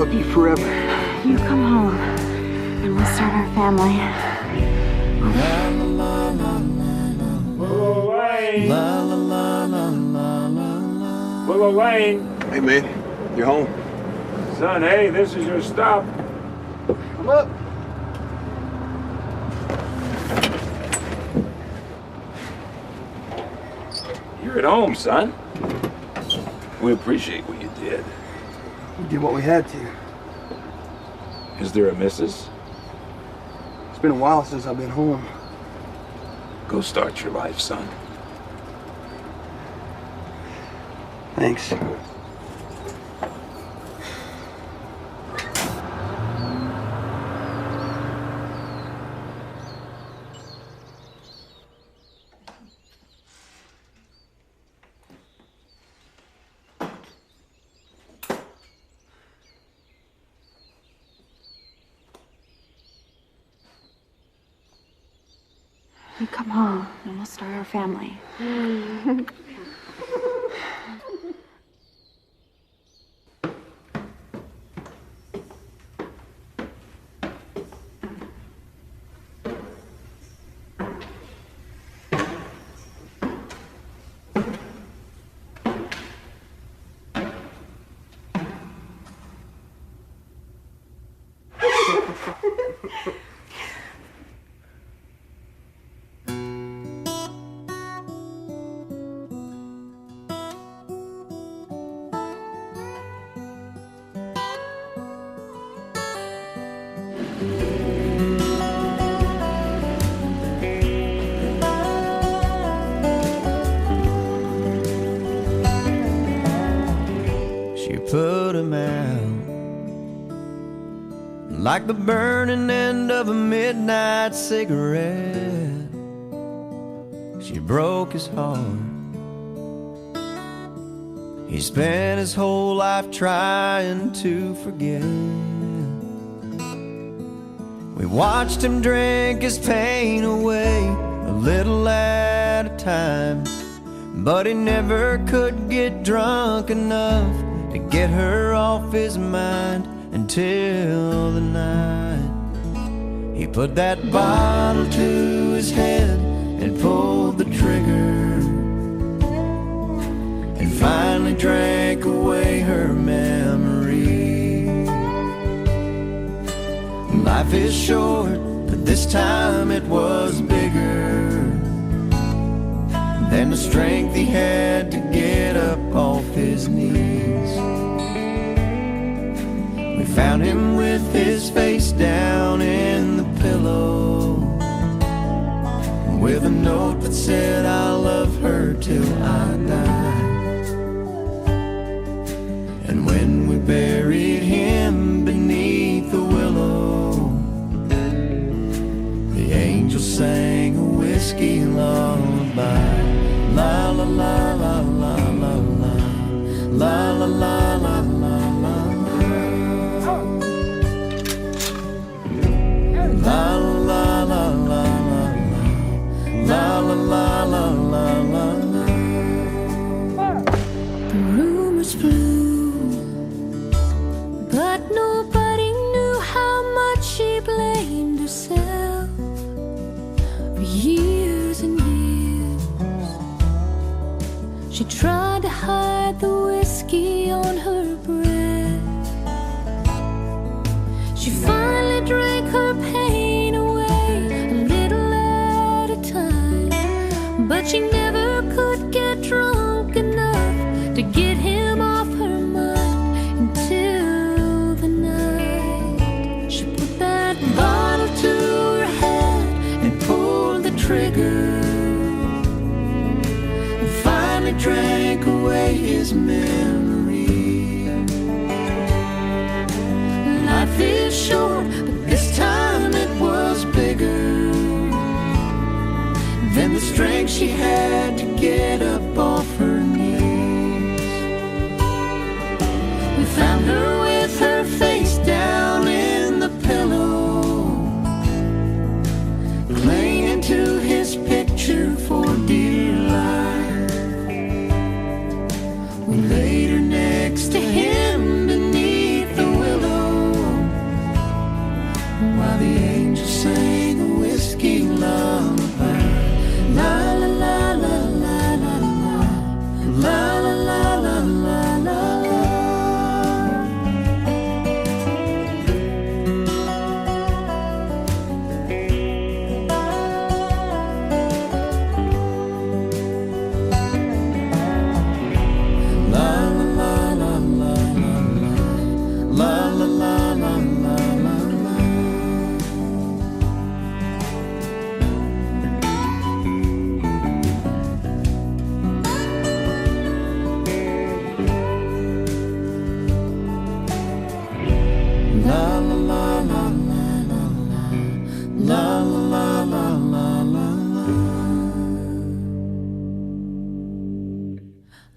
love you forever. You come home, and we'll start our family. Whoa, Wayne! Whoa, Wayne! Hey, man. You're home. Son, hey, this is your stop. Come up. You're at home, son. We appreciate what you did. We did what we had to. Is there a missus? It's been a while since I've been home. Go start your life, son. Thanks. You come home, and we'll start our family. Put 'em out like the burning end of a midnight cigarette. She broke his heart. He spent his whole life trying to forget. We watched him drink his pain away a little at a time, but he never could get drunk enough to get her off his mind until the night he put that bottle to his head and pulled the trigger, and finally drank away her memory. Life is short, but this time it was bigger than the strength he had to get up off his knees. We found him with his face down in the pillow, with a note that said, "I'll love her till I die." And when we buried him beneath the willow, the angel sang a whiskey lullaby. La la la la la la la, la la la la la la, la la la la la, la la la la la la. The rumors flew, but nobody knew how much she blamed herself for years and years. She tried to hide the whiskey on her breath. She finally drank her pain away a little at a time, but she never could get drunk enough to get him off her mind until the night she put that bottle to her head and pulled the trigger, drank away his memory. Life is short, but this time it was bigger than the strength she had to get up off her knees. We found her with her face down in the pillow, clinging to his picture for dear life. We laid her next to him beneath the willow,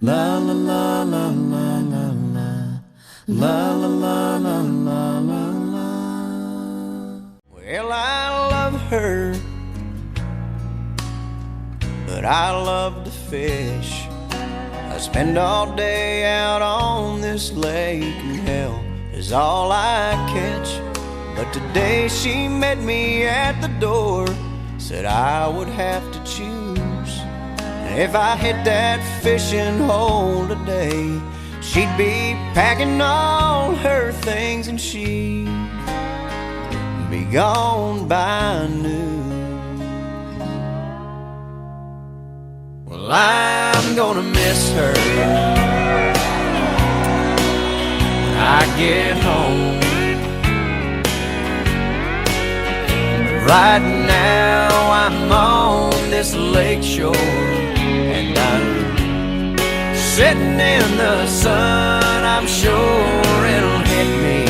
La la la la la la la la la la la la la. Well, I love her, but I love to fish. I spend all day out on this lake, and hell is all I catch. But today she met me at the door, said I would have to choose. And if I hit that fishing hole today, she'd be packing all her things and she'd be gone by noon. Well, I'm gonna miss her when I get home. Right now I'm on this lake shore, and I'm sitting in the sun. I'm sure it'll hit me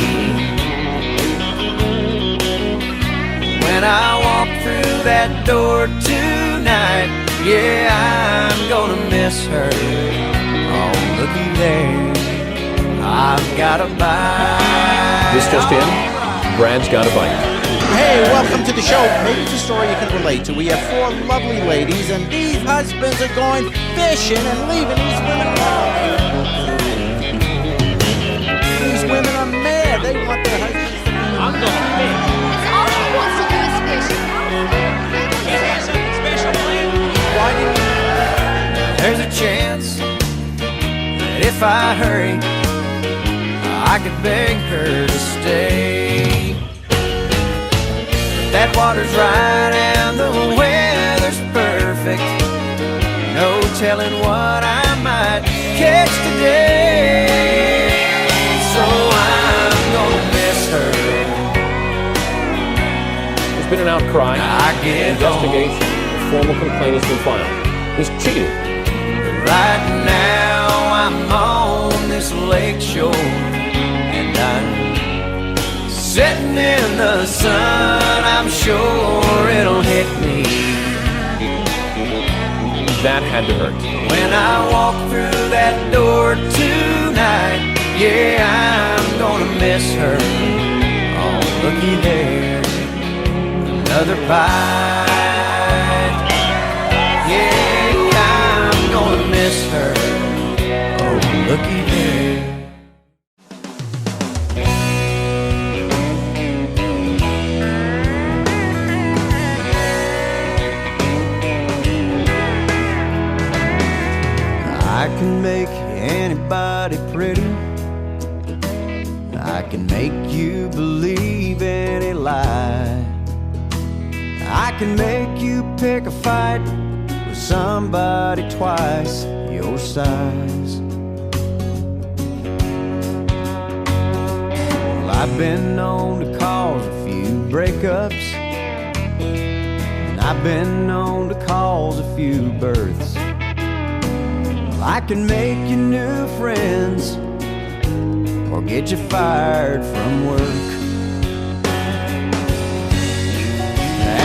when I walk through that door tonight. Yeah, I'm gonna miss her. Oh, looky there, I've got a bite. This just in, Brad's got a bite. Hey, welcome to the show. Maybe it's a story you can relate to. We have 4 lovely ladies, and these husbands are going fishing and leaving these women alone. These women are mad. They want their husbands to be. I'm going fish. All he wants to do is fish. He has something special planned. Why didn't you? There's a chance that if I hurry, I could beg her to stay. That water's right and the weather's perfect. No telling what I might catch today. So I'm gonna miss her. There's been an outcry. Investigation. A formal complaint has been filed. He's cheated. Right now I'm on this lake shore, and I'm sitting in the sun. I'm sure it'll hit me That had to hurt. when I walk through that door tonight. Yeah, I'm gonna miss her. Oh, looky there, another bite. Yeah, I'm gonna miss her. Oh, looky there. I can make anybody pretty. I can make you believe any lie. I can make you pick a fight with somebody twice your size. Well, I've been known to cause a few breakups, and I've been known to cause a few births. I can make you new friends or get you fired from work.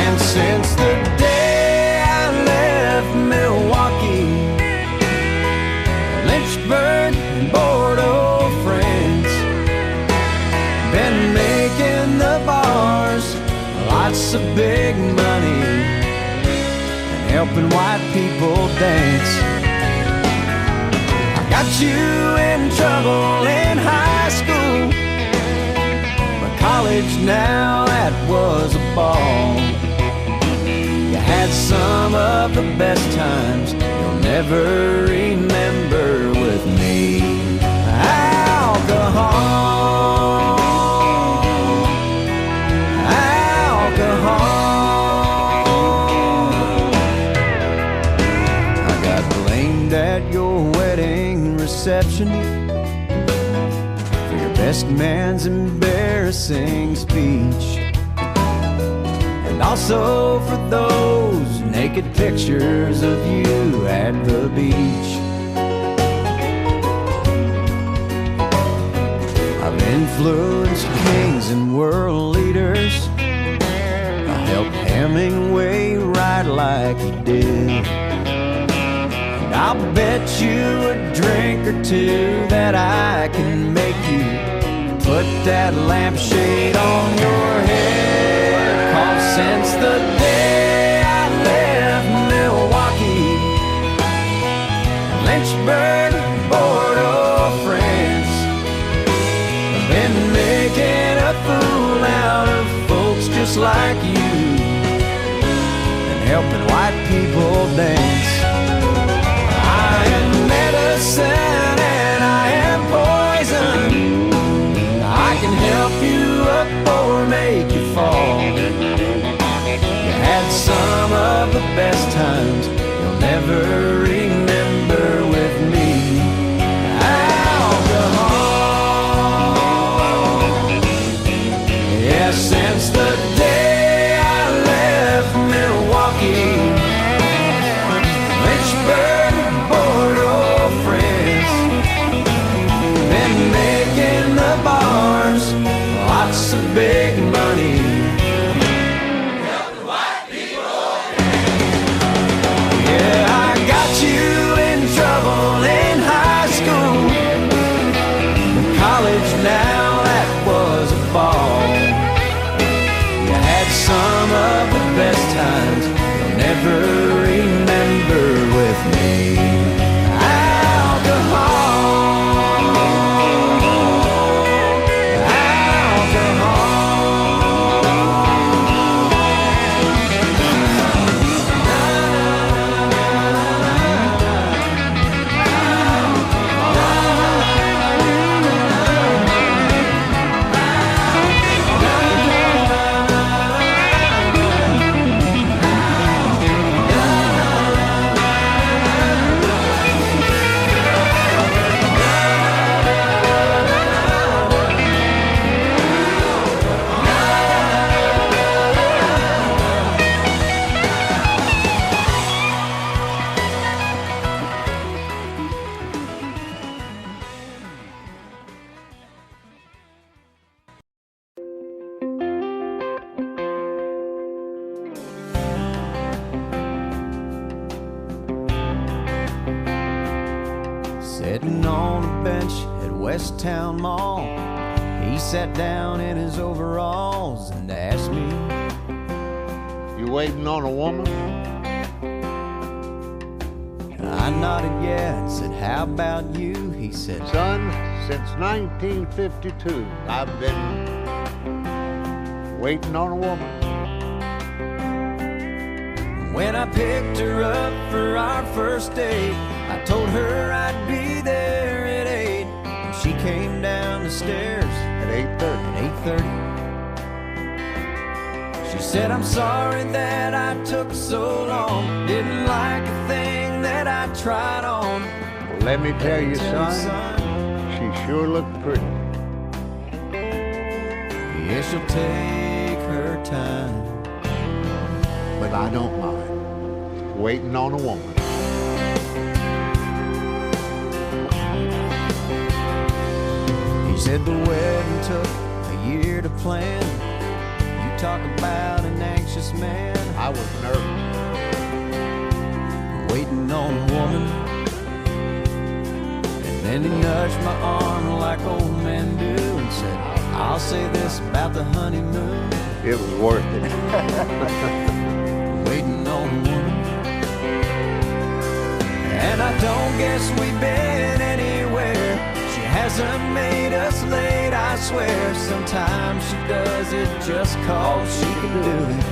And since the day I left Milwaukee, Lynchburg and Bordeaux, France, been making the bars lots of big money and helping white people dance. Got you in trouble in high school, but college now, that was a ball. You had some of the best times you'll never remember with me. Alcohol, alcohol. I got blamed at your wedding reception for your best man's embarrassing speech, and also for those naked pictures of you at the beach. I've influenced kings and world leaders. I helped Hemingway write like he did. I I'll bet you a drink or two that I can make you put that lampshade on your head. 'Cause since the day I left Milwaukee, Lynchburg, Bordeaux, France, I've been making a fool out of folks just like you and helping white people dance. I am medicine and I am poison. I can help you up or make you fall. You had some of the best times you'll never remember with me. Alcohol. Yeah, since the day I left Milwaukee, Lynchburg, Bordeaux, France, been making the bars lots of big money. Yeah, I got you in trouble in high school. In college now, that was a ball. You had some of the best times you'll never remember with me. Sitting on a bench at West Town Mall, he sat down in his overalls and asked me, You waiting on a woman? I nodded yeah and said, how about you? He said, Son, since 1952, I've been waiting on a woman. When I picked her up for our first date, I told her I'd be there at 8, and she came down the stairs At 8:30. 8:30. She said, I'm sorry that I took so long, didn't like a thing that I tried on. Well, let me tell you, son, she sure looked pretty. Yeah, she'll take her time, But I don't mind waiting on a woman. He said the wedding took a year to plan. You talk about an anxious man. I was nervous. Waiting on a woman. And then he nudged my arm like old men do and said, I'll say this about the honeymoon. It was worth it. Waiting on a woman. And I don't guess we've been anywhere. She hasn't made us late, I swear. Sometimes she does it just 'cause she can do it.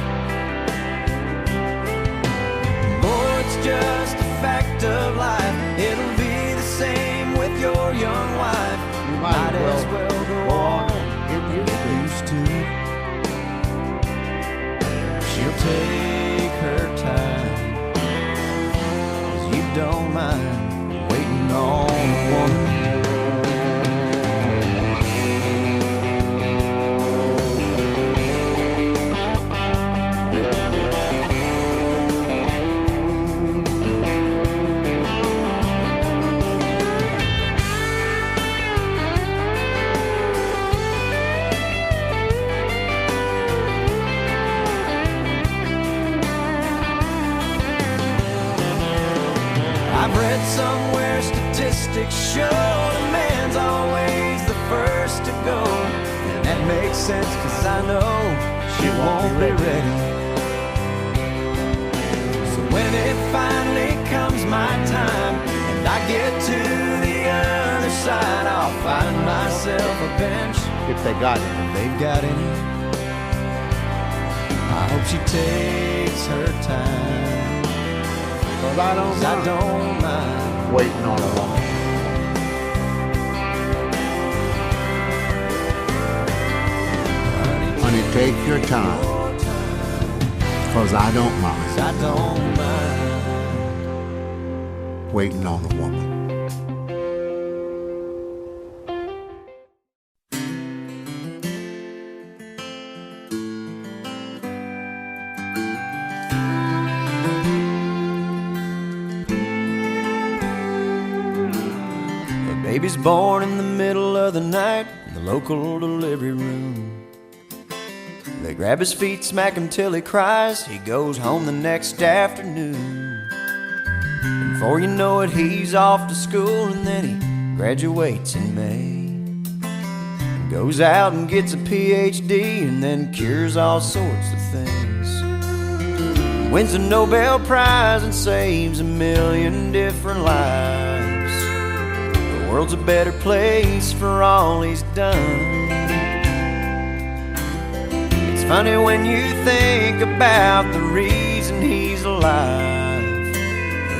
Boy, it's just a fact of life. It'll be the same with your young wife. You might as well go on Get used to it. used to it. She'll take her time, 'cause you don't mind waiting on a woman. I've read plastic show, the man's always the first to go. And that makes sense, 'cause I know she won't be ready. So when it finally comes my time and I get to the other side, I'll find myself a bench. If they got it. If they've got any, I hope she takes her time. 'Cause I don't mind waiting on a woman. Honey, take your time. 'Cause I don't mind waiting on a woman. Baby's born in the middle of the night in the local delivery room. They grab his feet, smack him till he cries. He goes home the next afternoon. And before you know it, he's off to school, and then he graduates in May. Goes out and gets a PhD, and then cures all sorts of things. Wins a Nobel Prize and saves 1,000,000 different lives. The world's a better place for all he's done. It's funny when you think about the reason he's alive.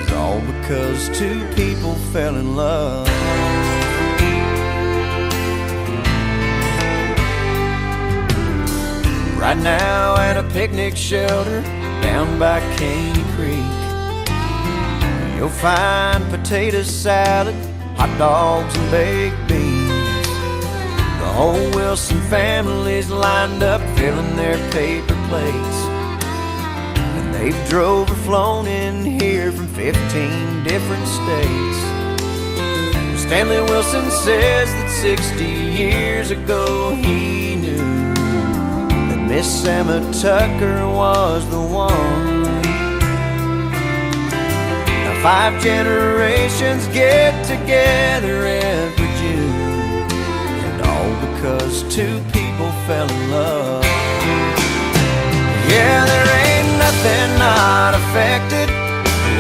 It's all because two people fell in love. Right now at a picnic shelter down by Caney Creek, you'll find potato salad, hot dogs and baked beans. The whole Wilson family's lined up filling their paper plates. And they've drove or flown in here from 15 different states. Stanley Wilson says that 60 years ago he knew that Miss Emma Tucker was the one. 5 generations get together every June, and all because two people fell in love. Yeah, there ain't nothing not affected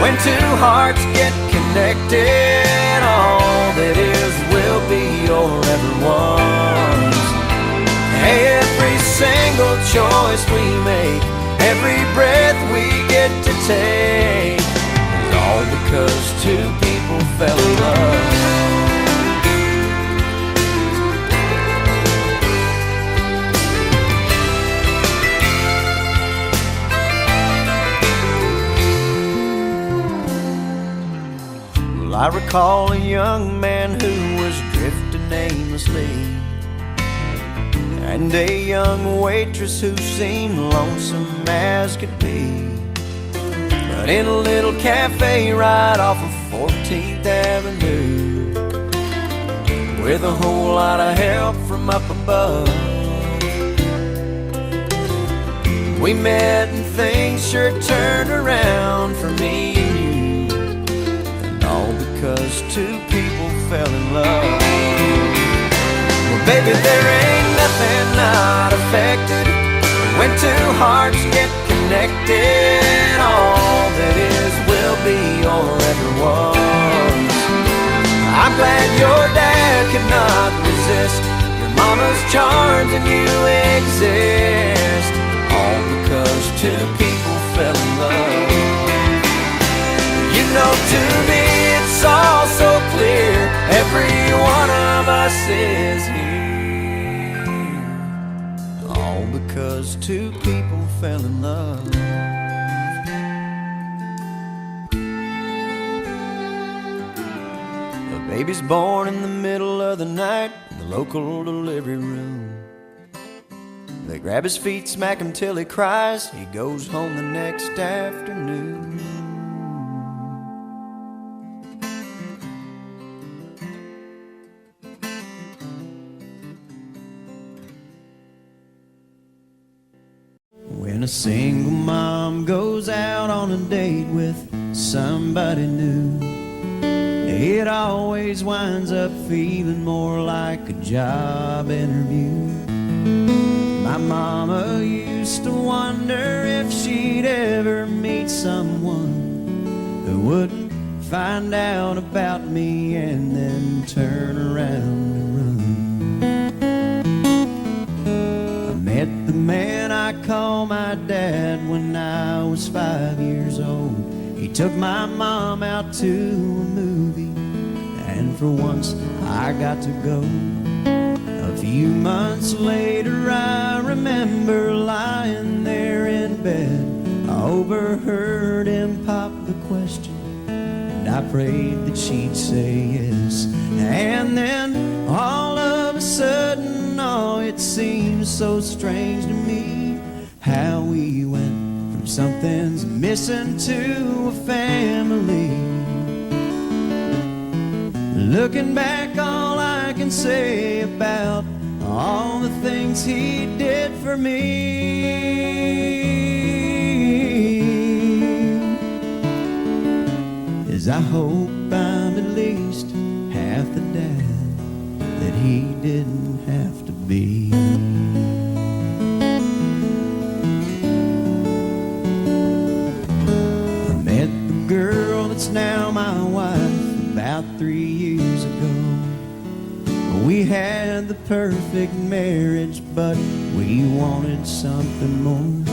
when two hearts get connected. All that is will be or ever was. Hey, every single choice we make, every breath we get to take, all because two people fell in love. Well, I recall a young man who was drifting aimlessly, and a young waitress who seemed lonesome as could be. But in a little cafe right off of 14th Avenue, with a whole lot of help from up above, we met and things sure turned around for me and you. And all because two people fell in love. Well, baby, there ain't nothing not affected when two hearts get connected. All that is will be or ever was. I'm glad your dad could not resist your mama's charms and you exist. All because two people fell in love. You know, to me it's all so clear, every one of us is here. All because two people fell in love. Baby's born in the middle of the night in the local delivery room. They grab his feet, smack him till he cries. He goes home the next afternoon. When a single mom goes out on a date with somebody new, it always winds up feeling more like a job interview. My mama used to wonder if she'd ever meet someone who wouldn't find out about me and then turn around and run. I met the man I call my dad when I was 5 years old. He took my mom out to a movie, and for once I got to go. A few months later I remember lying there in bed. I overheard him pop the question, and I prayed that she'd say yes. And then all of a sudden, oh, it seemed so strange to me how we went from something's missing to a family. Looking back, all I can say about all the things he did for me is I hope I'm at least half the dad that he didn't have to be. I met the girl that's now my wife about 3 years ago. We had the perfect marriage, but we wanted something more.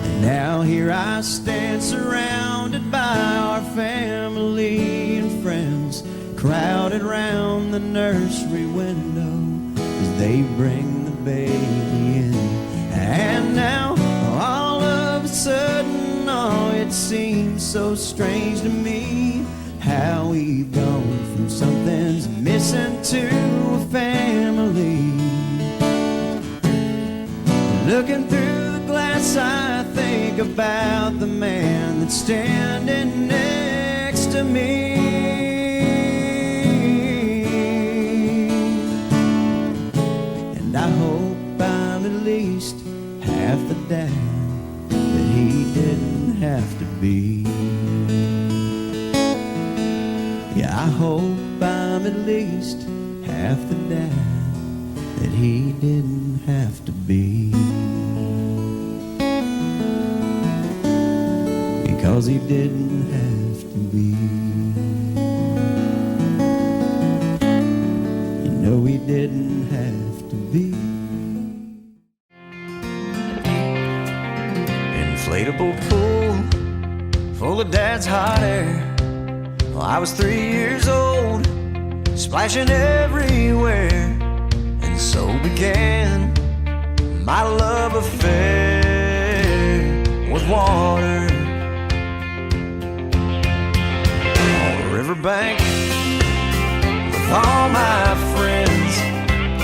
And now here I stand surrounded by our family and friends, crowded round the nursery window as they bring the baby in. And now all of a sudden, oh, it seems so strange to me how we've gone from something's missing to a family. Looking through the glass, I think about the man that's standing next to me. And I hope I'm at least half the dad that he didn't have to be. Yeah, I hope I'm at least half the dad that he didn't have to be. Because he didn't have to be. You know he didn't have to be. Inflatable pool full of dad's hot air. Well, I was 3 years old, splashing everywhere, and so began my love affair with water. On the riverbank with all my friends,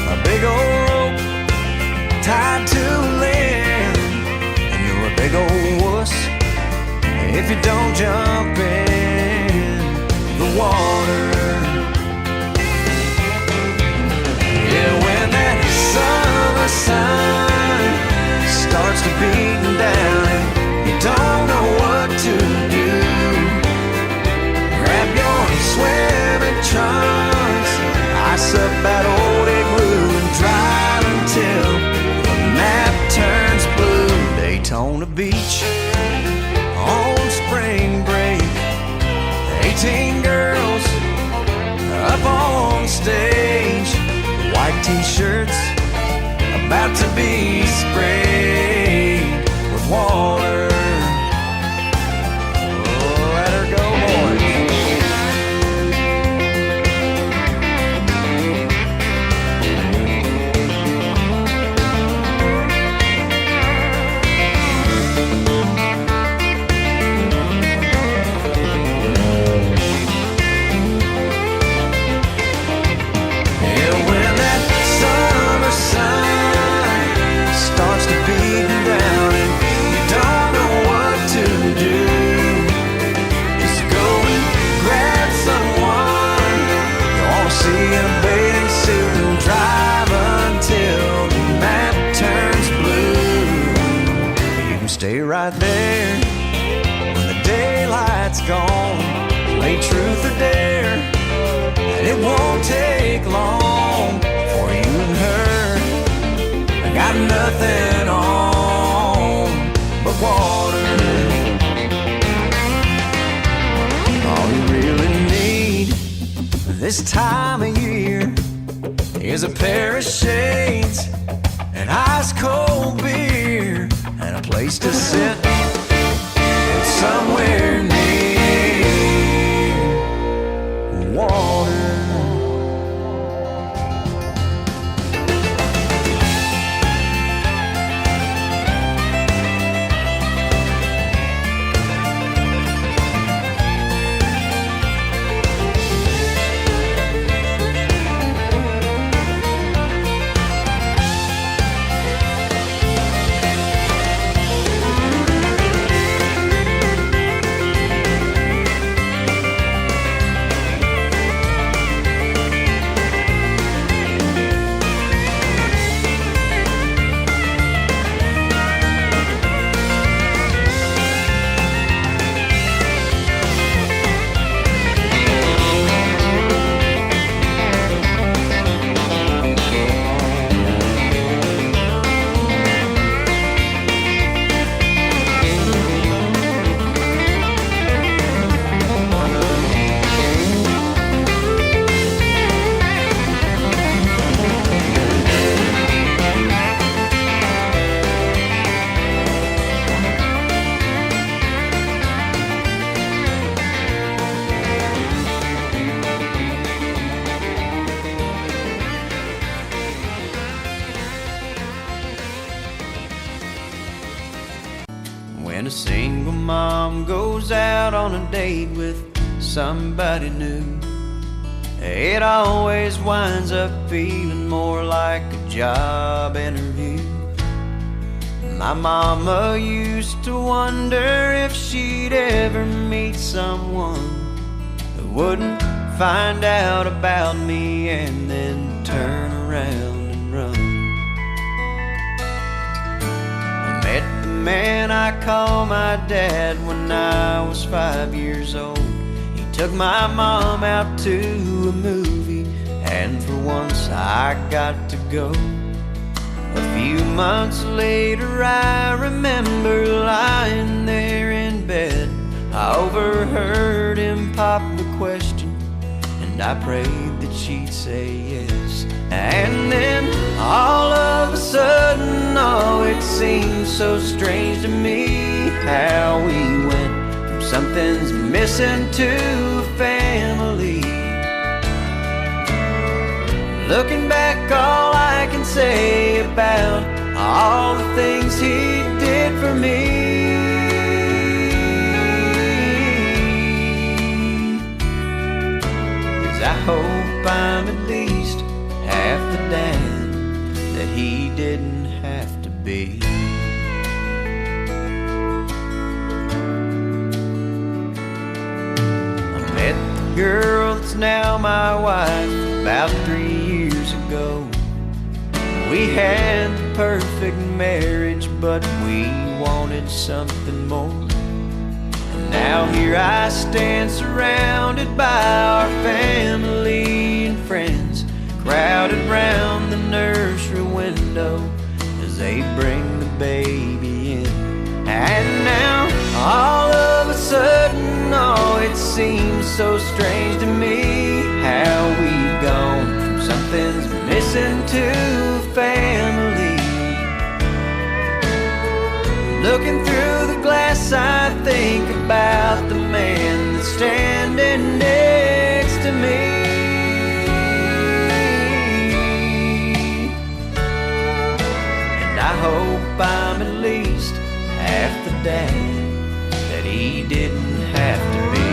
a big old rope tied to a limb, and you're a big old wuss if you don't jump in the water. Yeah, when that summer sun starts to beat down and you don't know what to do, grab your swimming trunks, ice up that old igloo, and drive until the map turns blue. Daytona Beach on spring break, 18 girls up on stage, white t-shirts about to be sprayed with water. Oh, let her go, boys. Starts to beat down and you don't know won't take long for you and her. I got nothing on but water. All you really need this time of year is a pair of shades, an ice cold beer, and a place to sit somewhere near water. When a single mom goes out on a date with somebody new, it always winds up feeling more like a job interview. My mama used to wonder if she'd ever meet someone who wouldn't find out about me and then turn around and run. Met the man I call my dad when I was 5 years old. He took my mom out to a movie, and for once I got to go. A few months later I remember lying there in bed. I overheard him pop the question, and I prayed that she'd say yes. And then all of a sudden, oh, it seemed so strange to me how we went from something's missing to a family. Looking back, all I can say about all the things he did for me is I hope I'm at least half the dad that he didn't have to be. I met the girl that's now my wife about 3 years ago. We had the perfect marriage, but we wanted something more. And now here I stand surrounded by our family and friends, crowded round the nursery window as they bring the baby in. And now all of a sudden, oh, it seems so strange to me how we've gone from something's missing to family. Looking through the glass, I think about the man that's standing next to me. And I hope I'm at least half the dad that he didn't have to be.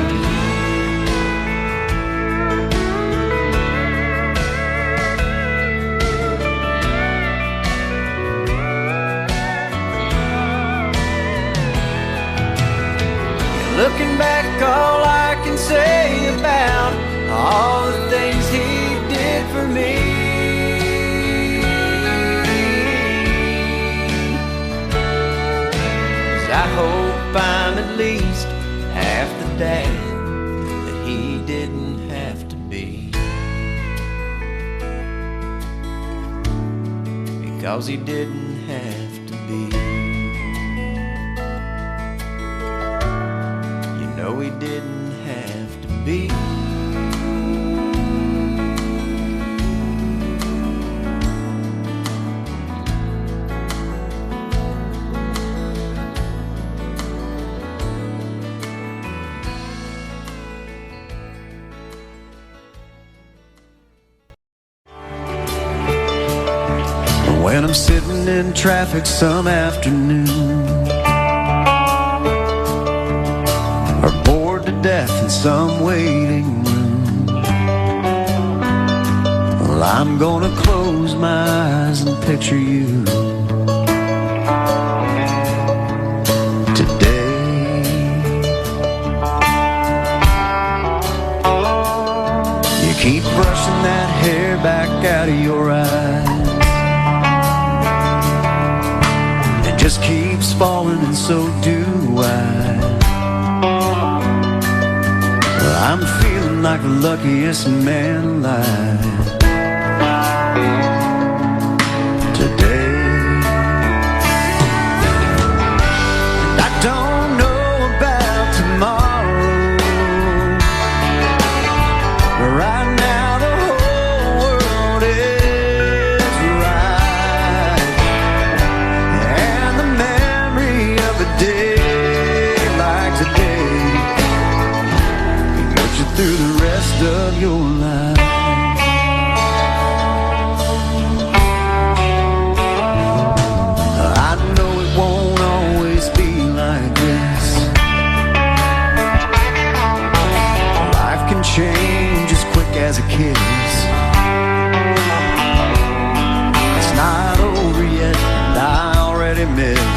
Looking back, all I can say about all the things he did for me is I hope I'm at least half the dad that he didn't have to be. 'cause he didn't have to be. You know he didn't have to be. When I'm sitting in traffic some afternoon, or bored to death in some waiting room, well, I'm gonna close my eyes and picture you today. You keep brushing that hair back out of your eyes, just keeps falling, and so do I. Well, I'm feeling like the luckiest man alive today. And I don't know about tomorrow, but right now the whole world is right. Through the rest of your life, I know it won't always be like this. Life can change as quick as a kiss. It's not over yet, and I already miss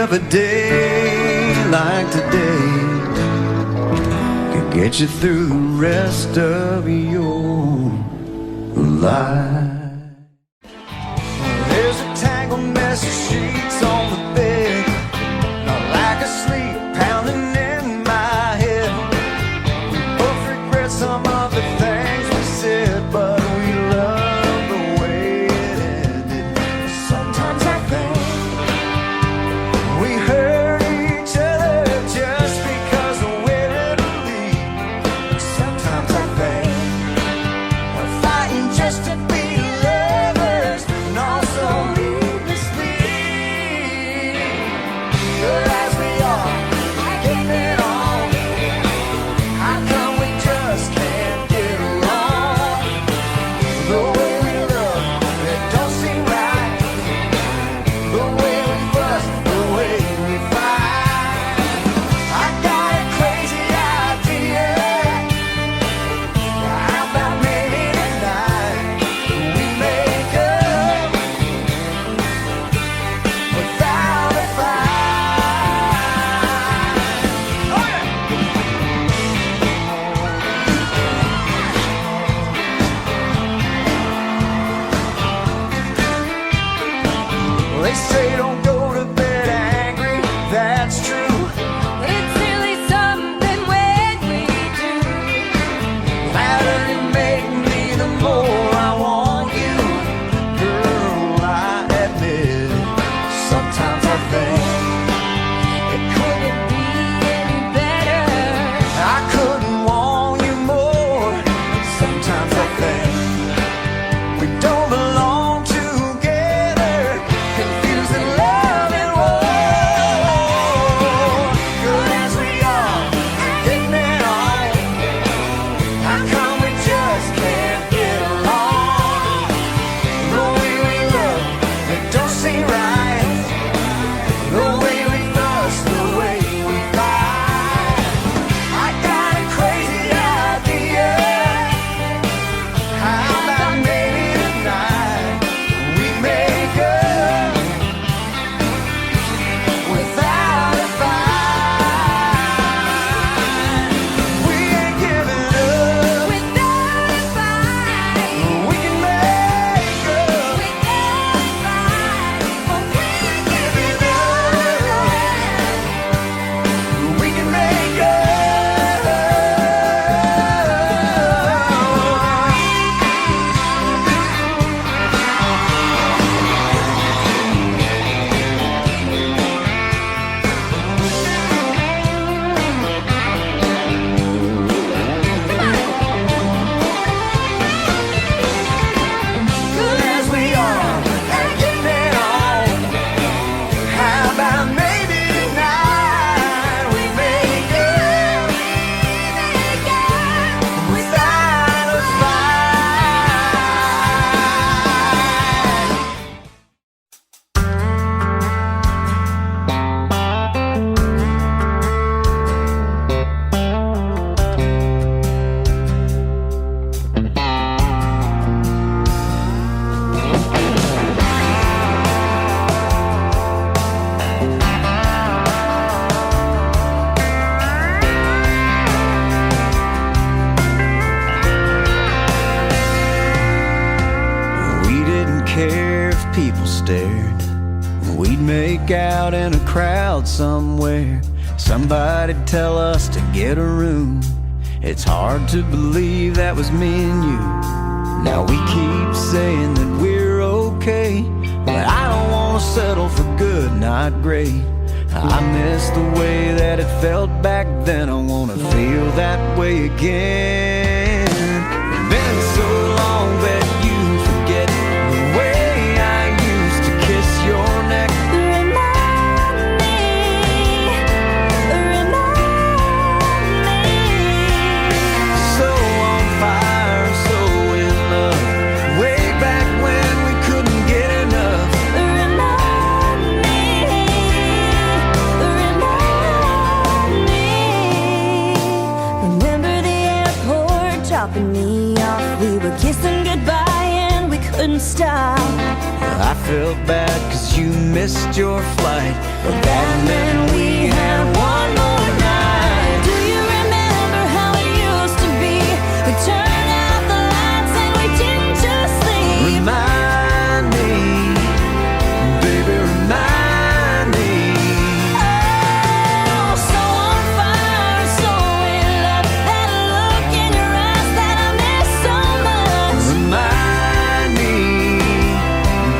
of a day like today can get you through the rest of your life. There's a tangled mess of sheets on the bed, a lack of sleep pounding in my head. We both regret some of the things we said, but we love the way it ended. Sometimes I think we hurt each other just because we're to leave. Sometimes I think we're fighting just to be people stared. We'd make out in a crowd somewhere. Somebody'd tell us to get a room. It's hard to believe that was me and you. Now we keep saying that we're okay, but I don't want to settle for good, not great. I miss the way that it felt back then. I want to feel that way again. It's been so long that you forget the way I used to kiss your neck. Remind me. So on fire, so in love, way back when we couldn't get enough. Remind me. Remember the airport dropping me off? We were kissing goodbye and we couldn't stop. I felt bad 'cause you missed your flight, but that meant we had one more night. Do you remember how it used to be? We turned out the lights and we didn't just sleep. Remind me, baby, remind me. Oh, so on fire, so in love. That look in your eyes that I miss so much. Remind me,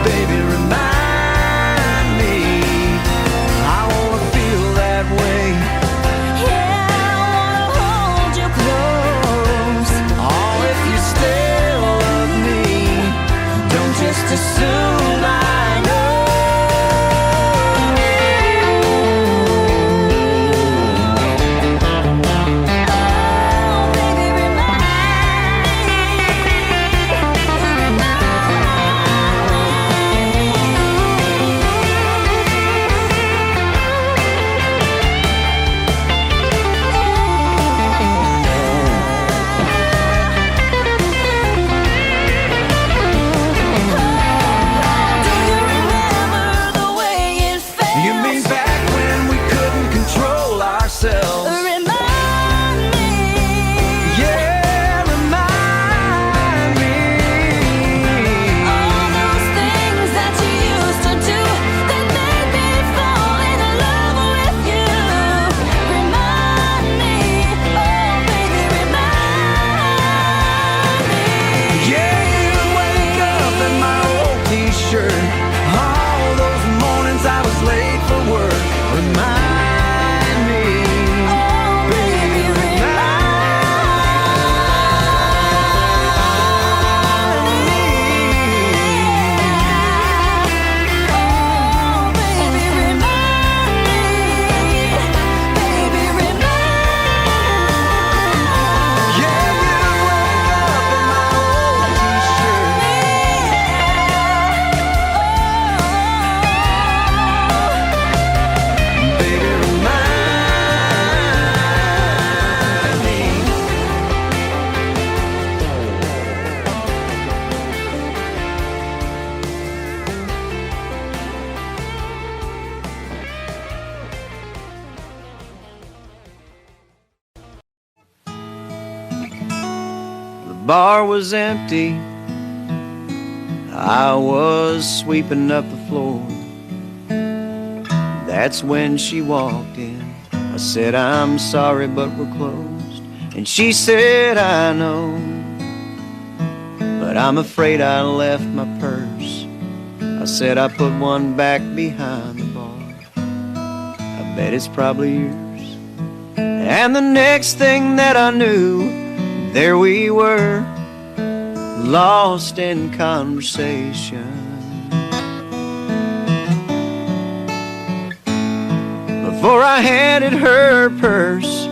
baby, remind me. I wanna feel that way. Yeah, I wanna hold you close. Oh, if you still love me, don't just assume I know. Oh, baby, remind me. Do you remember the way it felt? You mean back when we couldn't control ourselves? Remind me. Yeah, remind me. All those things that you used to do that made me fall in love with you. Remind me, oh baby, remind me. Yeah, you wake up in my old t-shirt. All those mornings I was late for work. Remind me, Oh baby, Oh baby, remind me. Baby, remind yeah, you wake up in my old t-shirt. Baby, remind me. The bar was empty. I was sweeping up the floor. That's when she walked in. I said, I'm sorry, but we're closed. And she said, I know, but I'm afraid I left my purse. I said, I put one back behind the bar. I bet it's probably yours. And the next thing that I knew, there we were, lost in conversation. Before I handed her purse,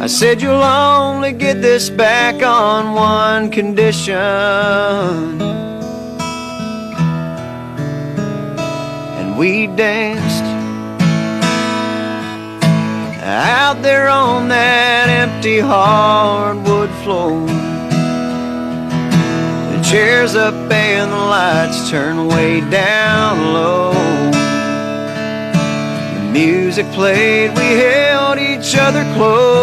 I said, you'll only get this back on one condition. And we danced out there on that empty hardwood floor. The chairs up and the lights turned way down low. The music played, we held each other close,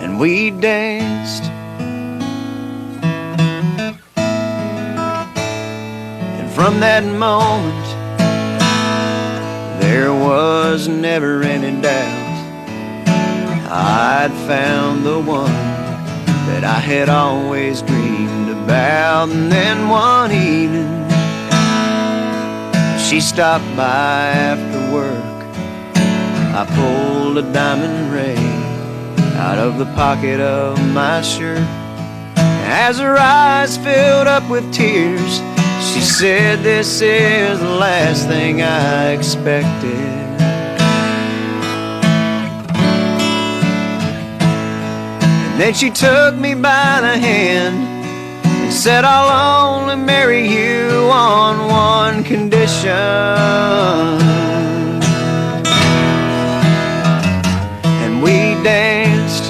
and we danced from that moment, there was never any doubt I'd found the one that I had always dreamed about. And then one evening, she stopped by after work. I pulled a diamond ring out of the pocket of my shirt. As her eyes filled up with tears, she said, "This is the last thing I expected." And then she took me by the hand and said, "I'll only marry you on one condition." And we danced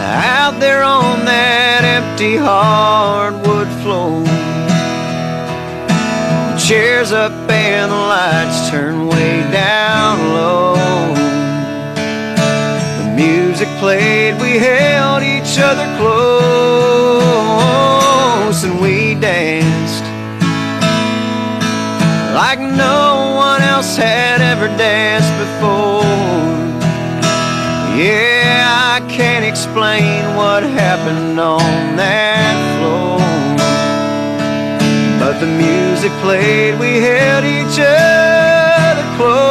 out there on that empty hardwood floor. The chairs up and the lights turned way down low. The music played, we held each other close, and we danced like no one else had ever danced before. Yeah, I can't explain what happened on that floor, but the music played, we held each other close,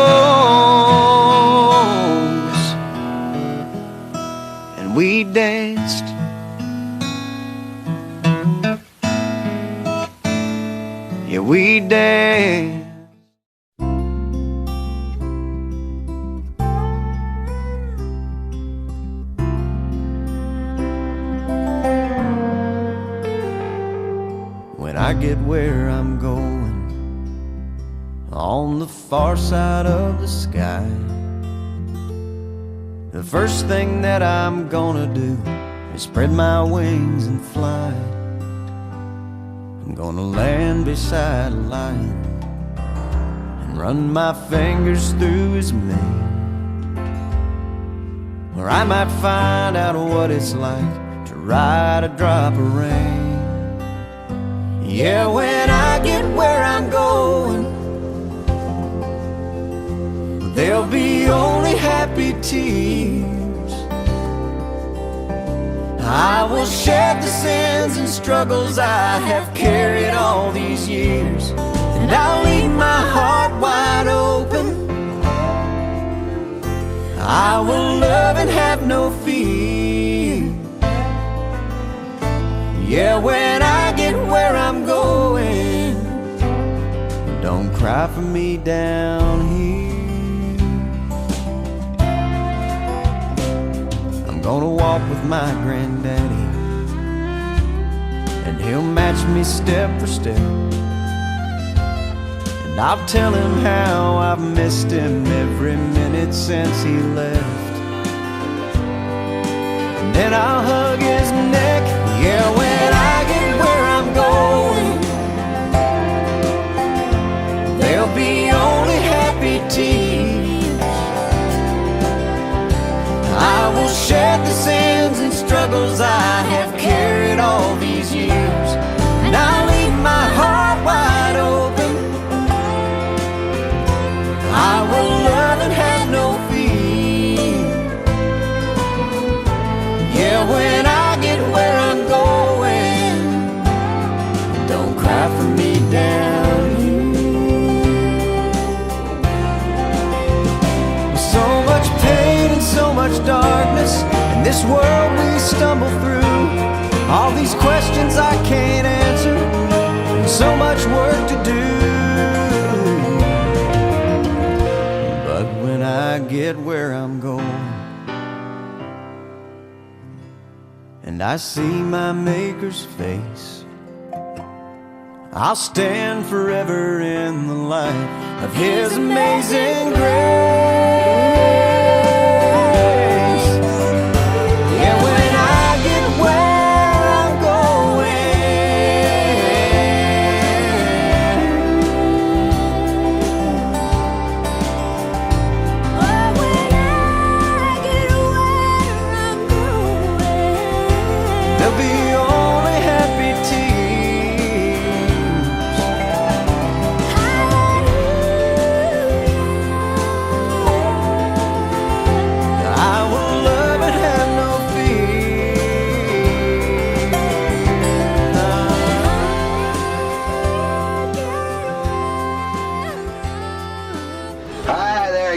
and we danced. Yeah, we danced. When I get where I'm going, on the far side of the sky, the first thing that I'm gonna do is spread my wings and fly. I'm gonna land beside a lion and run my fingers through his mane, where I might find out what it's like to ride a drop of rain. Yeah, when I get where I'm going, there'll be only happy tears. I will shed the sins and struggles I have carried all these years, and I'll leave my heart wide open. I will love and have no fear. Yeah, when I get where I'm going, don't cry for me down here. I'm gonna walk with my granddaddy, and he'll match me step for step. And I'll tell him how I've missed him every minute since he left. And then I'll hug his neck. Yeah, when I get where I'm going, there'll be only happy tears. I will shed the sins and struggles I have carried all these years, and I'll leave my heart wide open. I will love and have no fear. Yeah, when I get where I'm going, don't cry for me down here. With so much pain and so much darkness in this world we stumble through, all these questions I can't answer, and so much work to do. But when I get where I'm going, and I see my Maker's face, I'll stand forever in the light of His amazing grace. Yeah, when I get where I'm going, Oh, when I get where I'm going, there'll be only happy tears.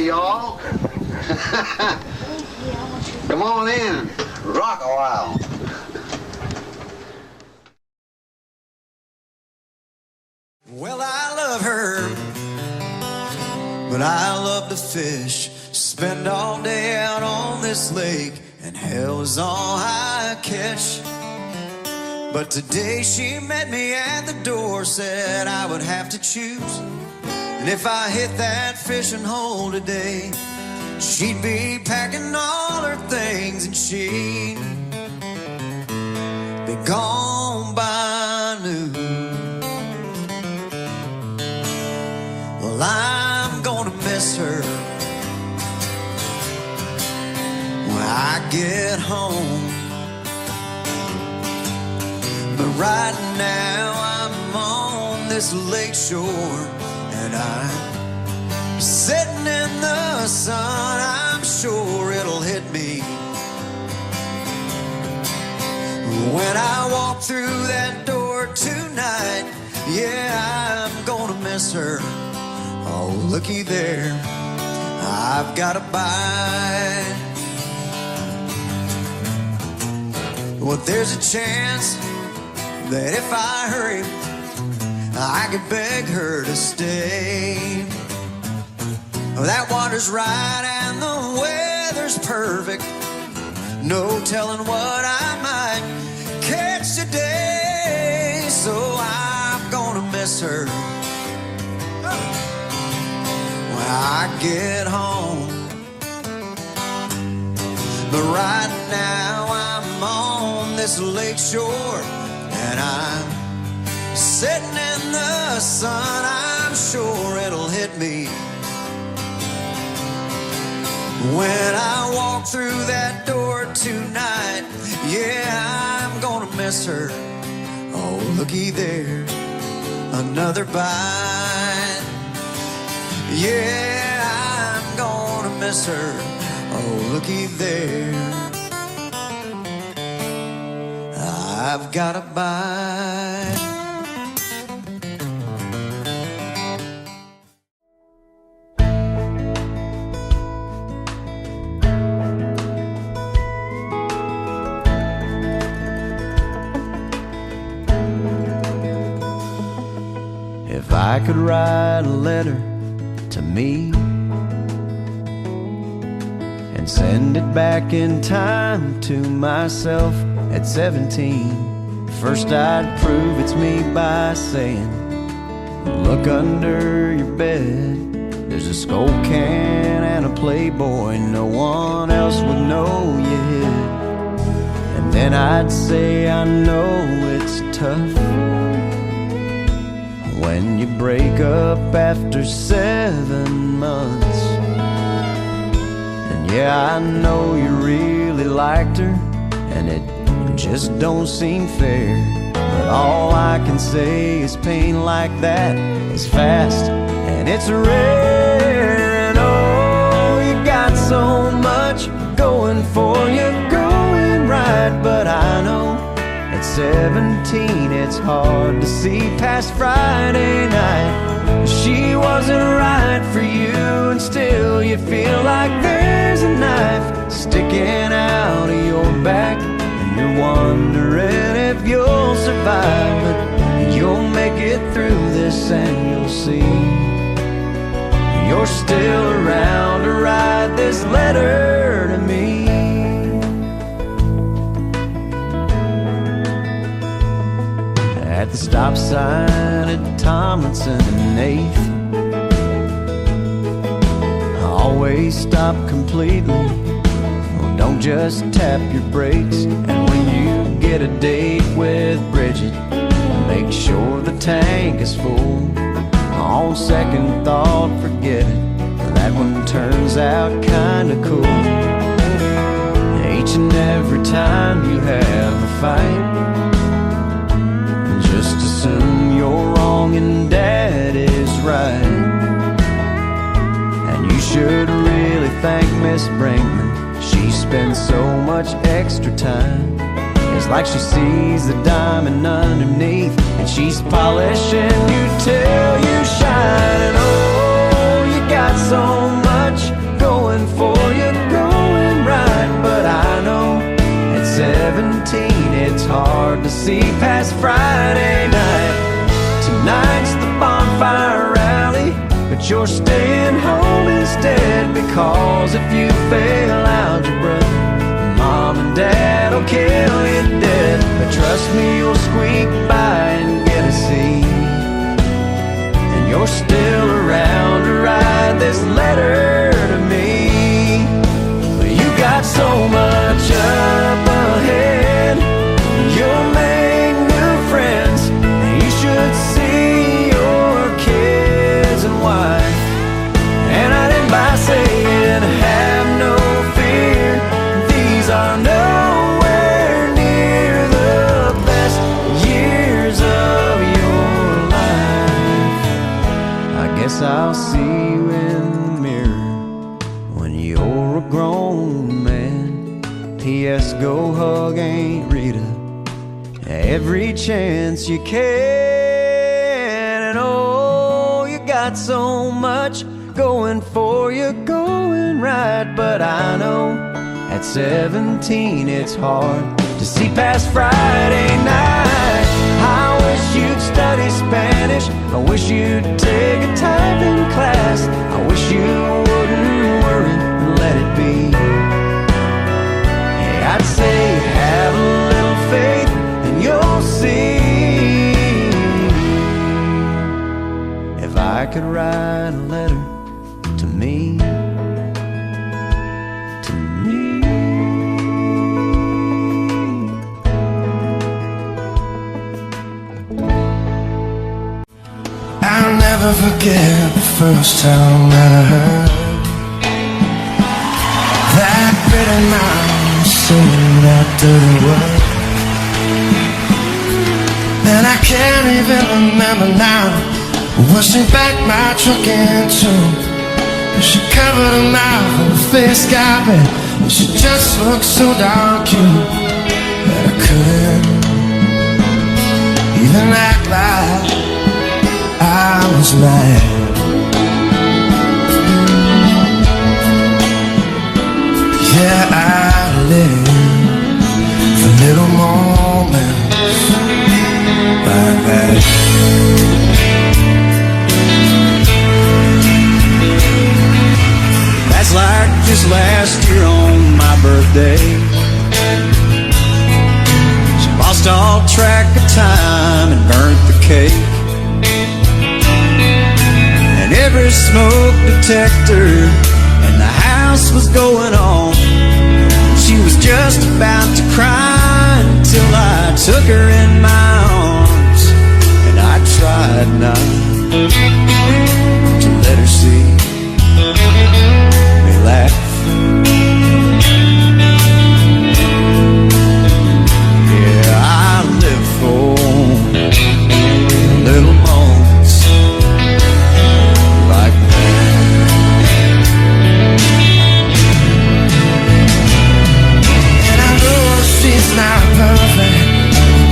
y'all. Come on in. Rock a while. Well, I love her, but I love to fish. Spend all day out on this lake, and hell is all I catch. But today she met me at the door, said I would have to choose. And if I hit that fishing hole today, she'd be packing all her things and she'd be gone by noon. Well, I'm gonna miss her when I get home. But right now I'm on this lake shore, and I'm sitting in the sun. I'm sure it'll hit me when I walk through that door tonight. Yeah, I'm gonna miss her. Oh, looky there, I've got a bite. Well, there's a chance that if I hurry, I could beg her to stay. That water's right and the weather's perfect. No telling what I might catch today. So I'm gonna miss her when I get home. But right now I'm on this lake shore, and I'm sitting in the sun. I'm sure it'll hit me when I walk through that door tonight. Yeah, I'm gonna miss her. Oh, looky there, another bite. Yeah, I'm gonna miss her. Oh, looky there, I've got a bite. If I could write a letter to me and send it back in time to myself at 17, first I'd prove it's me by saying, look under your bed, there's a Skull can and a Playboy no one else would know you hid. And then I'd say, I know it's tough when you break up after 7 months. And yeah, I know you really liked her, and it just don't seem fair. But all I can say is pain like that is fast and it's rare. And oh, you got so much going for you, going right. But I know at 17 it's hard to see past Friday night. She wasn't right for you, and still you feel like there's a knife sticking out of your back, and you're wondering if you'll survive. But you'll make it through this and you'll see you're still around to write this letter to me. At the stop sign at Tomlinson and 8th, always stop completely. Oh, don't just tap your brakes. And when you get a date with Bridget, make sure the tank is full. On second thought, forget it, that one turns out kinda cool. Each and every time you have a fight, just assume you're wrong and Dad is right. And you should really thank Miss Brinkman. She spends so much extra time. It's like she sees the diamond underneath, and she's polishing you till you shine. And oh, you got so much but you're staying home instead. Because if you fail algebra, Mom and Dad will kill you dead. But trust me, you'll squeak by and get a C, and you're still around to write this letter to me. You got so much up ahead, you'll make new friends, and you should see your kids and wife. And I end by saying, have no fear, these are nowhere near the best years of your life. I guess I'll see you in the mirror when you're a grown man. P.S. go hug Aunt Rita every chance you can. And oh, you got so much going for you, going right. But I know at 17 it's hard to see past Friday night. I wish you'd study Spanish, I wish you'd take a typing class, I wish you wouldn't worry and let it be. Hey, I'd say have a little faith and you'll see. If I could write a letter to me, to me. I'll never forget the first time that I heard that bitter mouth singing that dirty word. And I can't even remember now what she backed my truck into. She covered her mouth and her face got red, and she just looked so darn cute that I couldn't even act like I was mad. Yeah, I live for little moments like that. That's like just last year on my birthday. She lost all track of time and burnt the cake. And every smoke detector in the house was going on. She was just about to cry until I took her in my arms. And I tried not to let her see me laugh. Yeah, I live for little moments like that. And I know she's not perfect,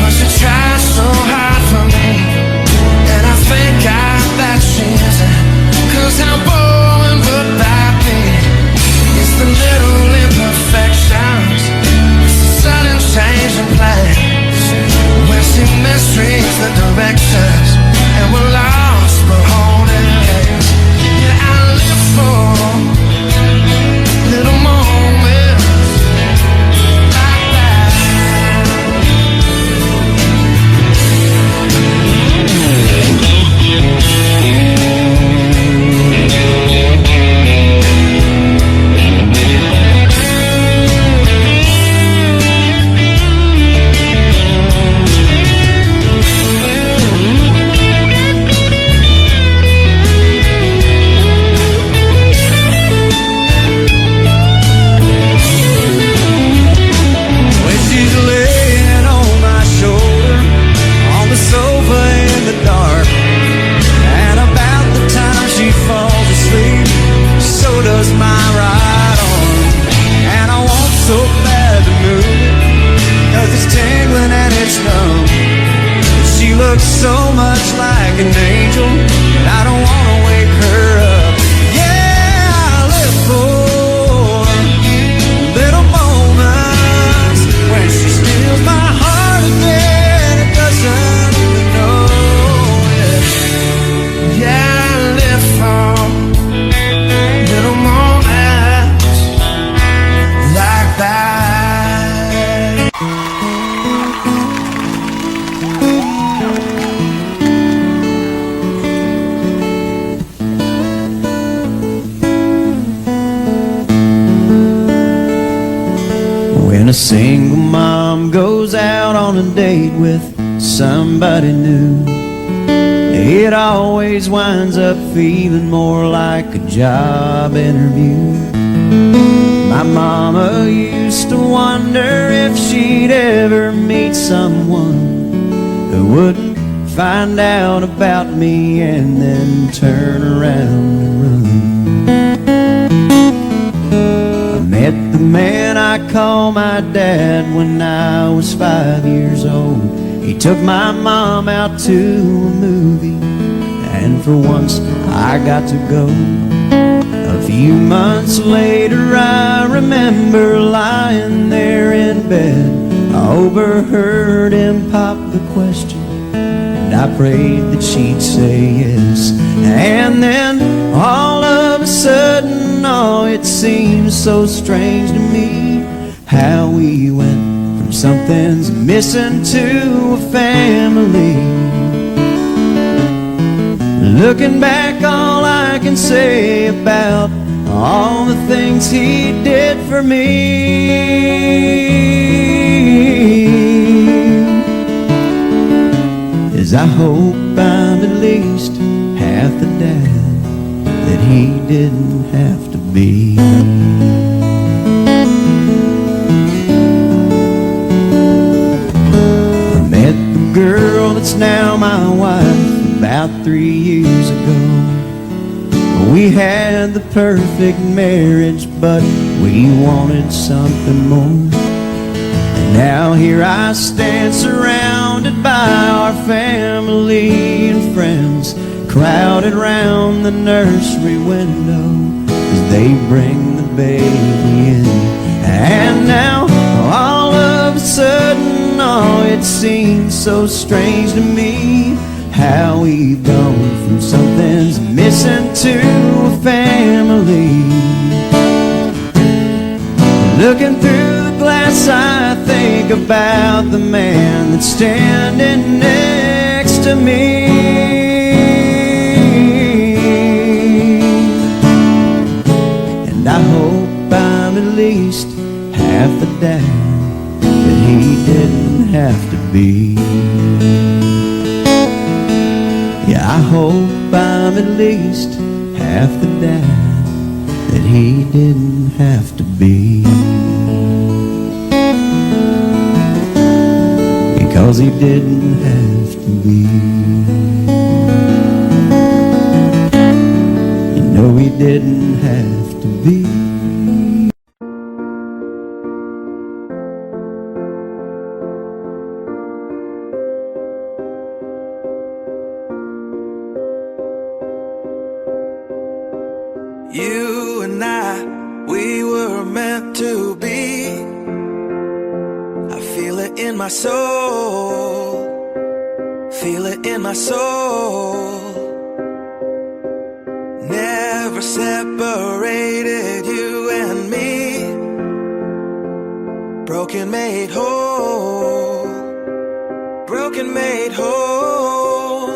but she tries so hard for me. And I thank God that she isn't, 'cause I'm bored. single mom goes out on a date with somebody new, it always winds up feeling more like a job interview. My mama used to wonder if she'd ever meet someone who wouldn't find out about me and then turn around and run. I met the man I call my dad when I was 5 years old. He took my mom out to a movie, and for once I got to go. A few months later I remember lying there in bed. I overheard him pop the question, and I prayed that she'd say yes. And then all of a sudden, oh, it seems so strange to me how we went from something's missing to a family. Looking back, all I can say about all the things he did for me is I hope I'm at least half the dad that he didn't have to be. I met the girl that's now my wife about 3 years ago. We had the perfect marriage, but we wanted something more. And now here I stand surrounded by our family and friends, crowded round the nursery window as they bring the baby in. And now all of a sudden, oh, it seems so strange to me how we've gone from something's missing to a family. Looking through the glass, I think about the man that's standing next to me. And I hope I'm at least half the dad that he didn't have to be. Yeah, I hope I'm at least half the dad that he didn't have to be. Because he didn't have to be. You know he didn't have to be. You and I, we were meant to be. I feel it in my soul. Feel it in my soul. Never separated, you and me. Broken made whole. Broken made whole.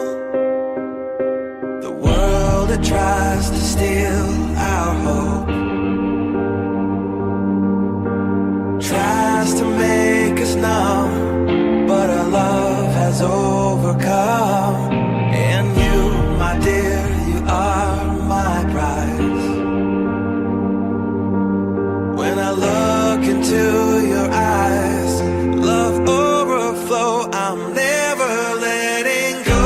The world that tries to steal our hope tries to make us numb, but our love has overcome. And you, my dear, you are my prize. When I look into your eyes, love overflow, I'm never letting go.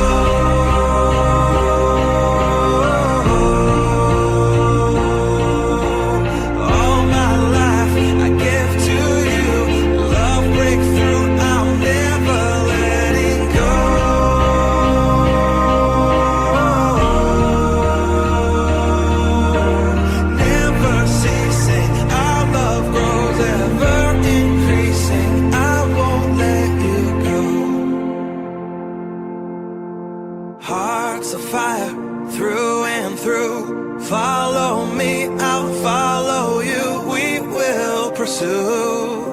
Hearts of fire through and through. Follow me, I'll follow you. We will pursue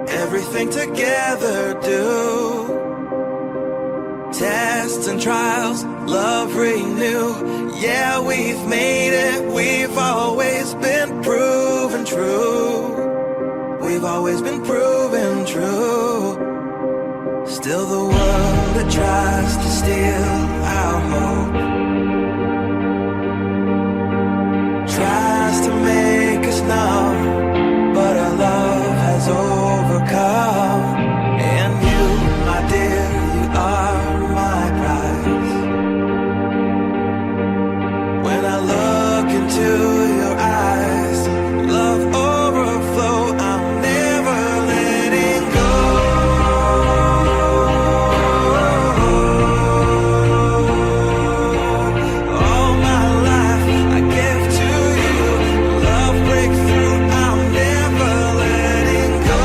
everything together, do. Tests and trials, love renew. Yeah, we've made it, we've always been proven true. We we've always been proven true. Still the world that tries to steal our hope tries to make us numb, but our love has overcome. And you, my dear, you are my prize. When I look into your eyes, love overflow, I'm never letting go. All my life I give to you, love breakthrough, I'm never letting go.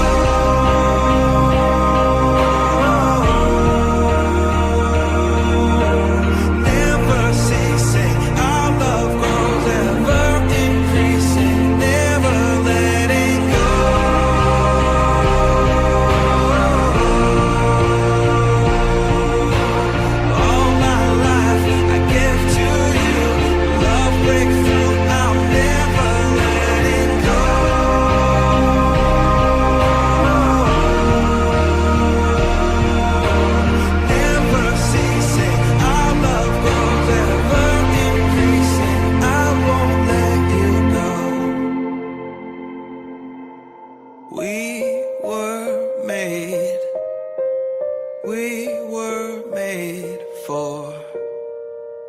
Never ceasing, our love grows ever increasing, never letting go. All my life I give to you, love breakthrough, I'm never letting go. Never ceasing, our love grows ever increasing, I won't let you go. We were made for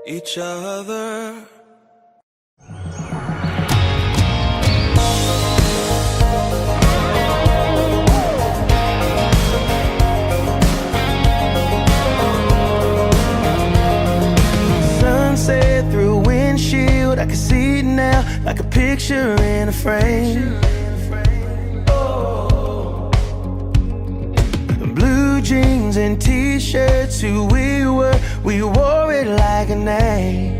each other. Sunset through a windshield, I can see it now, like a picture in a frame. Blue jeans and t-shirts, who we wore it like a name.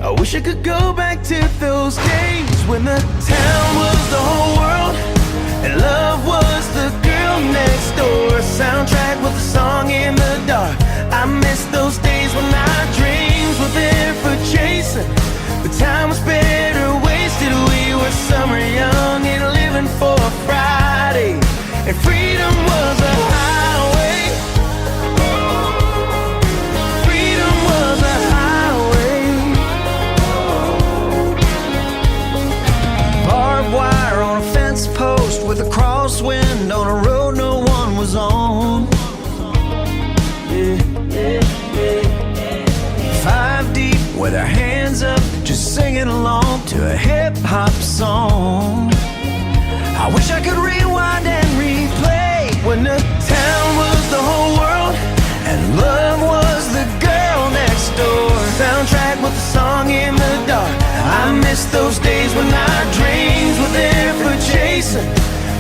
I wish I could go back to those days when the town was the whole world and love was the girl next door. A soundtrack with a song in the dark. I miss those days when our dreams were there for chasing. The time was better wasted. We were summer young and living for a Friday, and freedom was a highway. Freedom was a highway. Barbed wire on a fence post with a crosswind on a road no one was on. Five deep with our hands up, just singing along to a hip-hop song. I wish I could rewind and replay when the town was the whole world and love was the girl next door. Soundtrack with a song in the dark. I miss those days when our dreams were there for chasing.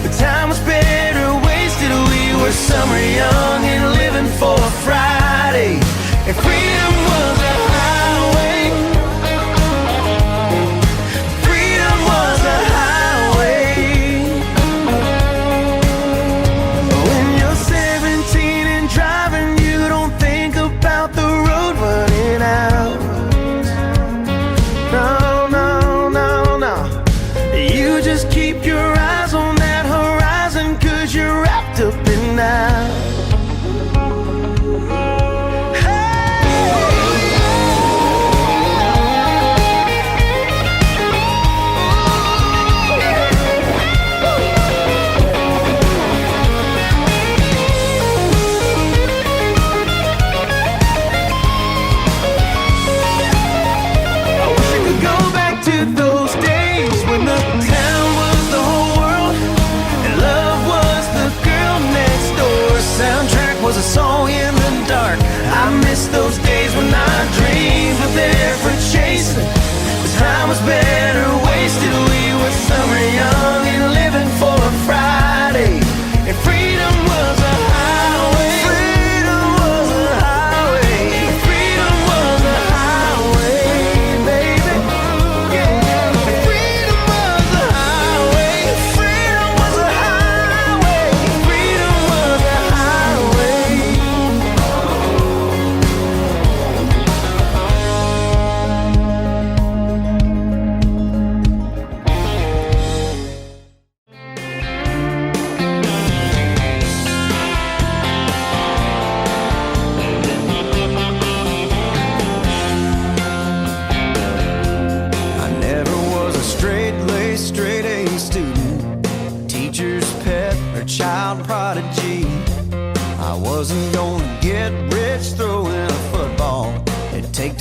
The time was better wasted. We were summer young and living for a Friday, and freedom was a highway. Freedom was a highway. When you're 17 and driving, you don't think about the road running out.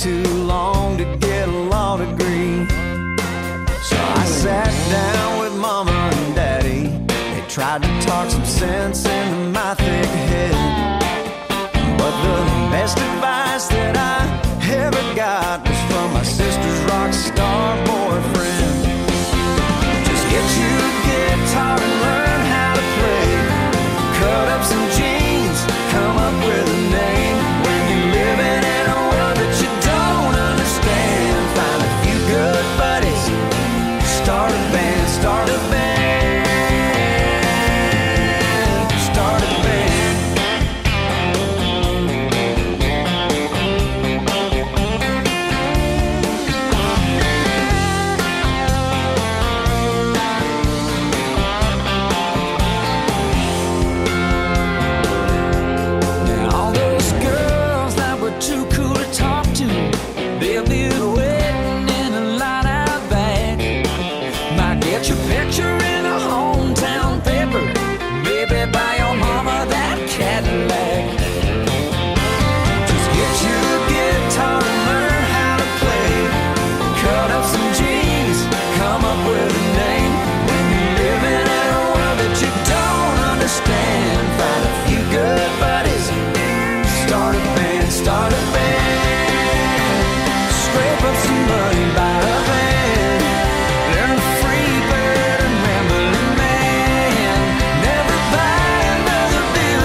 too long to get a law degree. So I sat down with Mama and Daddy. They tried to talk some sense into my thick head, but the best advice that I ever got was from my sister's rock star boyfriend. Just get you a guitar and learn how to play. Cut up some jeans, come up with a name. When you're living in a world that you don't understand, find a few good buddies, start a band, start a band, start a band. Start a band, scrape up some money, buy a van, learn a free bird and rambling man, never buy another bill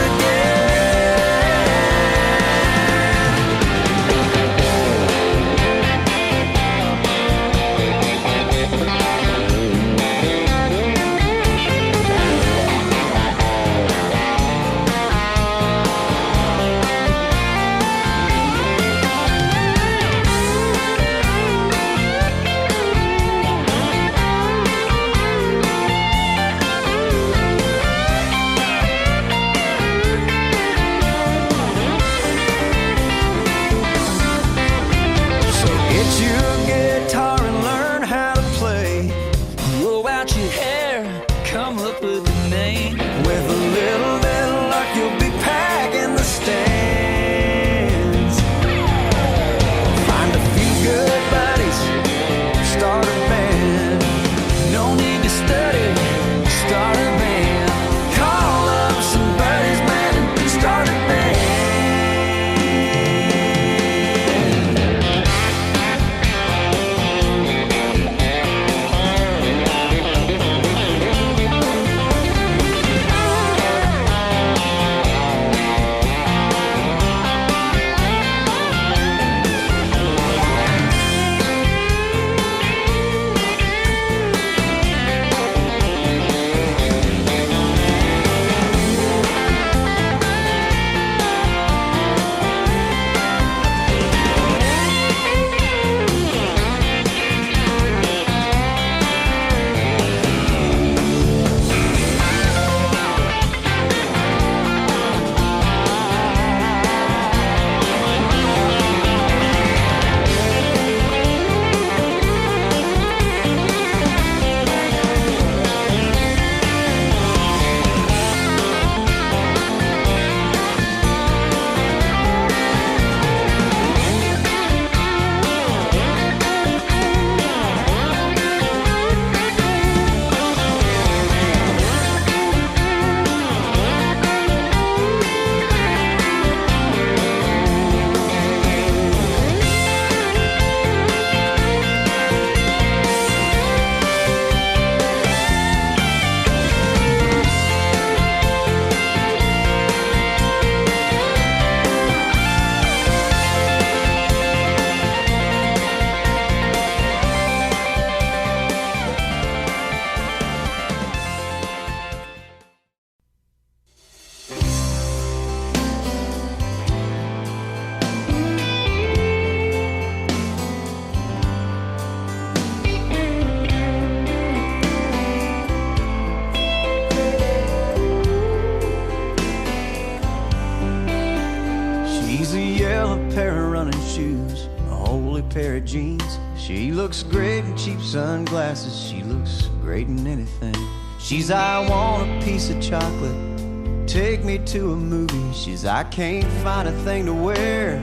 pair of jeans. She looks great in cheap sunglasses. She looks great in anything. She's, I want a piece of chocolate, take me to a movie. She's, I can't find a thing to wear,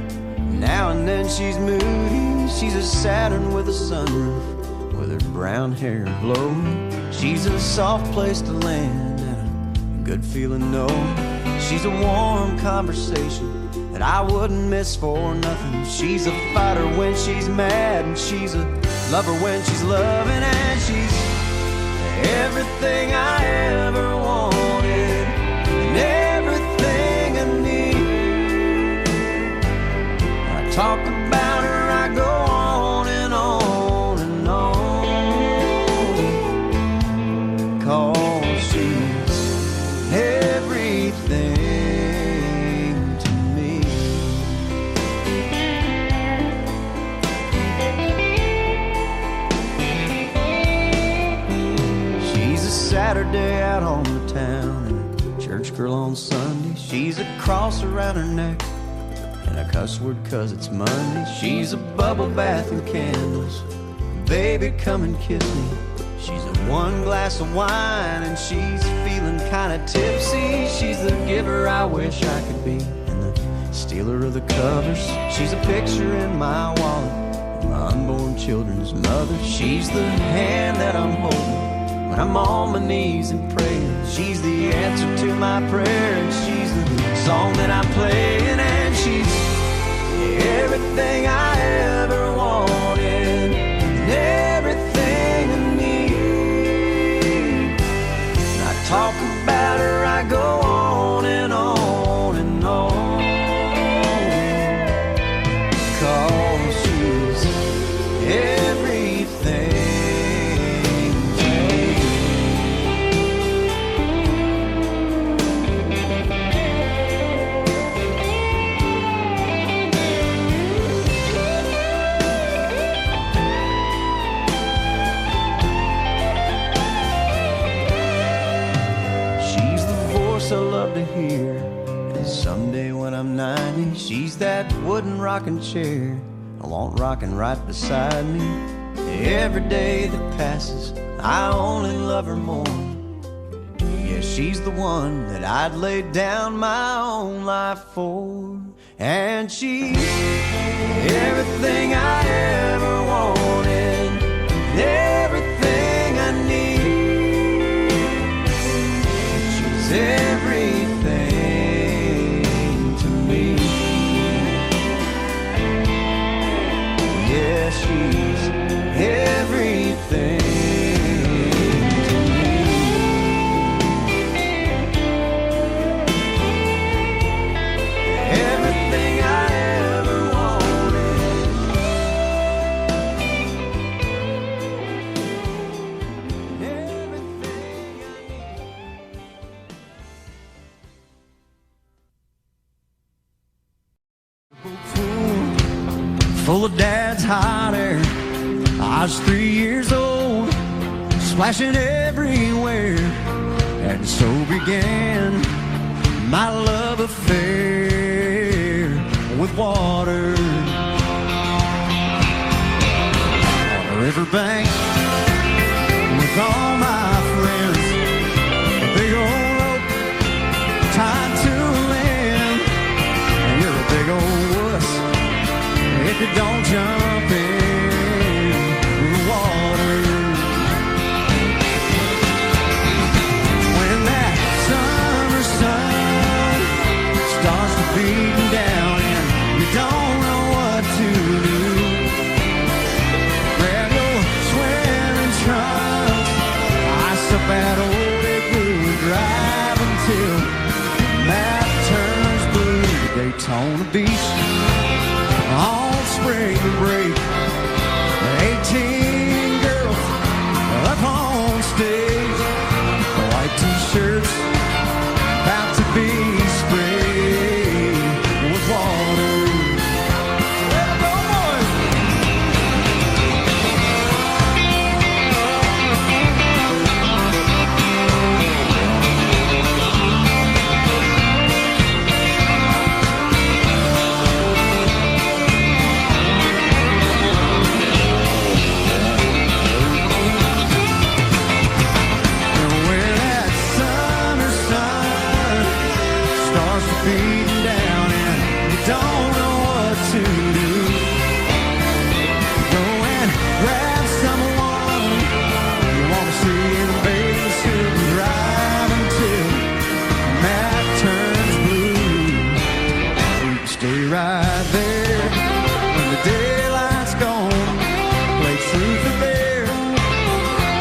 Now and then she's moody, she's a Saturn with a sunroof, with her brown hair blowing. She's a soft place to land and a good feeling knowing. She's a warm conversation that I wouldn't miss for nothing. She's a fighter when she's mad, and she's a lover when she's loving, and she's everything I ever wanted and everything I need. When I talk about her, I go on and on and on, 'cause she's everything to me. She's a Saturday out on the town and a church girl on Sunday. She's a cross around her neck and a cuss word 'cause it's Monday. She's a bubble bath and candles, baby come and kiss me. She's a one glass of wine and she's feeling kinda tipsy. She's the giver I wish I could be and the stealer of the covers. She's a picture in my wallet, my unborn children's mother. She's the hand that I'm holding when I'm on my knees and praying. She's the answer to my prayer, and she's the song that I'm playing, and she's everything I ever wanted and everything I need. When I talk about her, I go on and on and on, 'cause she's everything. I love to hear, and someday when I'm 90, she's that wooden rocking chair I want rocking right beside me. Every day that passes, I only love her more. Yeah, she's the one that I'd lay down my own life for, and she's everything I ever wanted, everything I need. She's everything to me. Yeah, she's everything to me. Everything I ever wanted. Everything I need. Full of dad's hot air. I was 3 years old, splashing everywhere, and so began my love affair with water. On the riverbank with all my friends, a big old rope tied to a limb, and you're a big old wuss if you don't jump in the water. When that summer sun starts to beat down and you don't know what to do, grab your swimming trunks, ice up that old igloo, and drive until the map turns blue. Daytona Beach on spring break, 18 girls up on stage, white t-shirts about to be sprayed with water. Let 'em go, boys!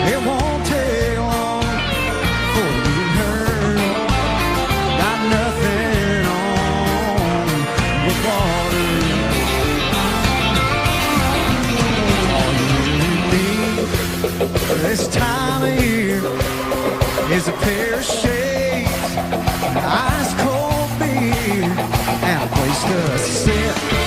It won't take long for you to hurt. Got nothing on but water. All you need this time of year is a pair of shades, an ice cold beer, and a place to sit.